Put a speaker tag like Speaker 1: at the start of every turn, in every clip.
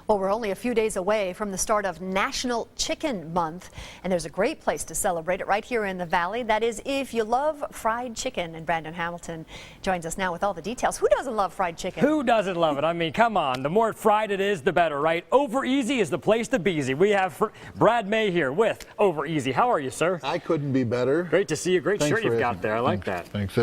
Speaker 1: Well, we're only a few days away from the start of National Chicken Month, and there's a great place to celebrate it right here in the Valley. That is if you love fried chicken. And Brandon Hamilton joins us now with all the details. Who doesn't love fried chicken?
Speaker 2: Who doesn't love it? I mean, come on. The more fried it is, the better, right? Over Easy is the place to be. We have Brad May here with Over Easy. How are you, sir?
Speaker 3: I couldn't be better.
Speaker 2: Great to see you. Great
Speaker 3: Thanks
Speaker 2: shirt you've got there. I like that.
Speaker 3: Thanks.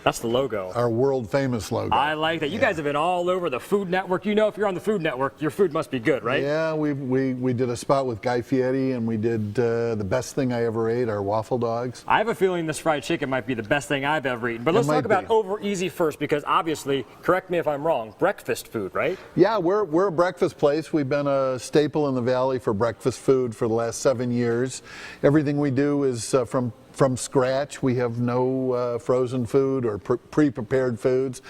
Speaker 2: That's the logo.
Speaker 3: Our world famous logo.
Speaker 2: I like that. You guys have been all over the Food Network. You know, if you're on the Food Network, your food must be good, right?
Speaker 3: Yeah, we did a spot with Guy Fieri, and we did the best thing I ever ate, our waffle dogs.
Speaker 2: I have a feeling this fried chicken might be the best thing I've ever eaten. But let's talk about Over Easy first, because obviously, correct me if I'm wrong, breakfast food, right?
Speaker 3: Yeah, we're a breakfast place. We've been a staple in the Valley for breakfast food for the last 7 years. Everything we do is from scratch. We have no frozen food or pre-prepared foods.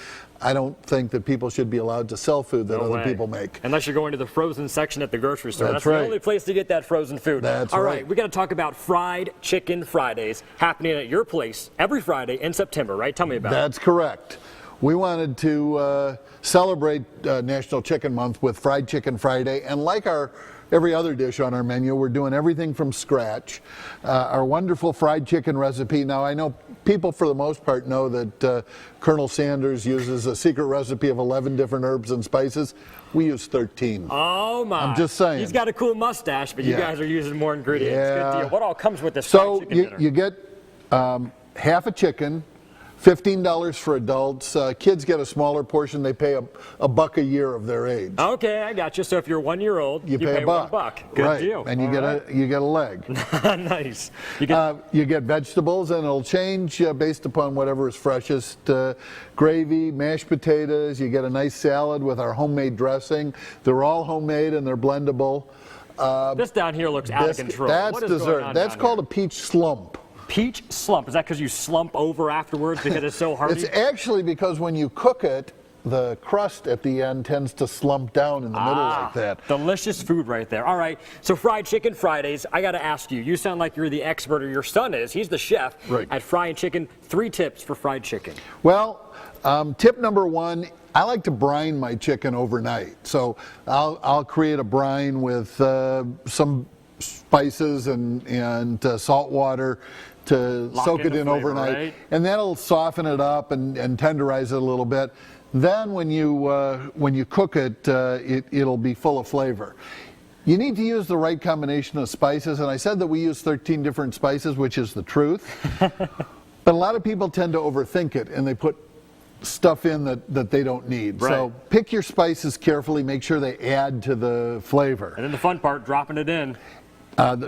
Speaker 3: I don't think that people should be allowed to sell food that other people make.
Speaker 2: Unless you're going to the frozen section at the grocery store.
Speaker 3: That's
Speaker 2: right. The only place to get that frozen food.
Speaker 3: That's
Speaker 2: All
Speaker 3: right.
Speaker 2: We got to talk about Fried Chicken Fridays happening at your place every Friday in September, right? Tell me about it.
Speaker 3: That's correct. We wanted to celebrate National Chicken Month with Fried Chicken Friday, and like every other dish on our menu, we're doing everything from scratch. Our wonderful fried chicken recipe. Now, I know people for the most part know that Colonel Sanders uses a secret recipe of 11 different herbs and spices. We use 13.
Speaker 2: Oh my.
Speaker 3: I'm just saying.
Speaker 2: He's got a cool mustache, but you guys are using more ingredients.
Speaker 3: Yeah.
Speaker 2: Good deal. What all comes with this fried chicken dinner?
Speaker 3: You get half a chicken, $15 for adults. Kids get a smaller portion. They pay a buck a year of their age.
Speaker 2: Okay, I got you. So if you're 1 year old, you pay
Speaker 3: a buck.
Speaker 2: $1. Good
Speaker 3: right.
Speaker 2: deal.
Speaker 3: And you get a leg.
Speaker 2: Nice.
Speaker 3: You get vegetables, and it'll change based upon whatever is freshest. Gravy, mashed potatoes. You get a nice salad with our homemade dressing. They're all homemade and they're blendable.
Speaker 2: This down here looks out of control.
Speaker 3: That's dessert. That's called a peach slump.
Speaker 2: Peach slump. Is that because you slump over afterwards because it's so hearty?
Speaker 3: It's actually because when you cook it, the crust at the end tends to slump down in the middle like that.
Speaker 2: Delicious food right there. All right, so Fried Chicken Fridays, I got to ask you, you sound like you're the expert, or your son is. He's the chef at Frying Chicken. 3 tips for fried chicken.
Speaker 3: Well, tip number 1, I like to brine my chicken overnight. So I'll create a brine with some spices and salt water to soak it in overnight,
Speaker 2: right?
Speaker 3: And that'll soften it up and tenderize it a little bit. Then when you cook it, it'll be full of flavor. You need to use the right combination of spices, and I said that we use 13 different spices, which is the truth. But a lot of people tend to overthink it, and they put stuff in that they don't need.
Speaker 2: Right.
Speaker 3: So pick your spices carefully, make sure they add to the flavor.
Speaker 2: And then the fun part, dropping it in.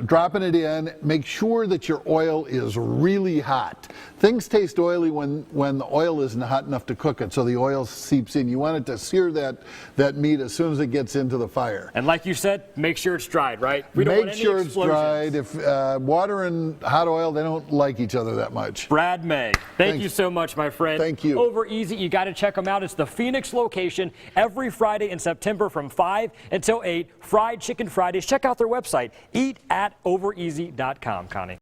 Speaker 3: Dropping it in, make sure that your oil is really hot. Things taste oily when the oil isn't hot enough to cook it, so the oil seeps in. You want it to sear that meat as soon as it gets into the fire.
Speaker 2: And like you said, make sure it's dried, right? We don't want any
Speaker 3: Make sure it's
Speaker 2: explosions.
Speaker 3: dried. If water and hot oil, they don't like each other that much.
Speaker 2: Brad May, thank you so much, my friend.
Speaker 3: Thank you.
Speaker 2: Over Easy, you got to check them out. It's the Phoenix location every Friday in September from 5 until 8. Fried Chicken Fridays. Check out their website, eat@overeasy.com, Connie.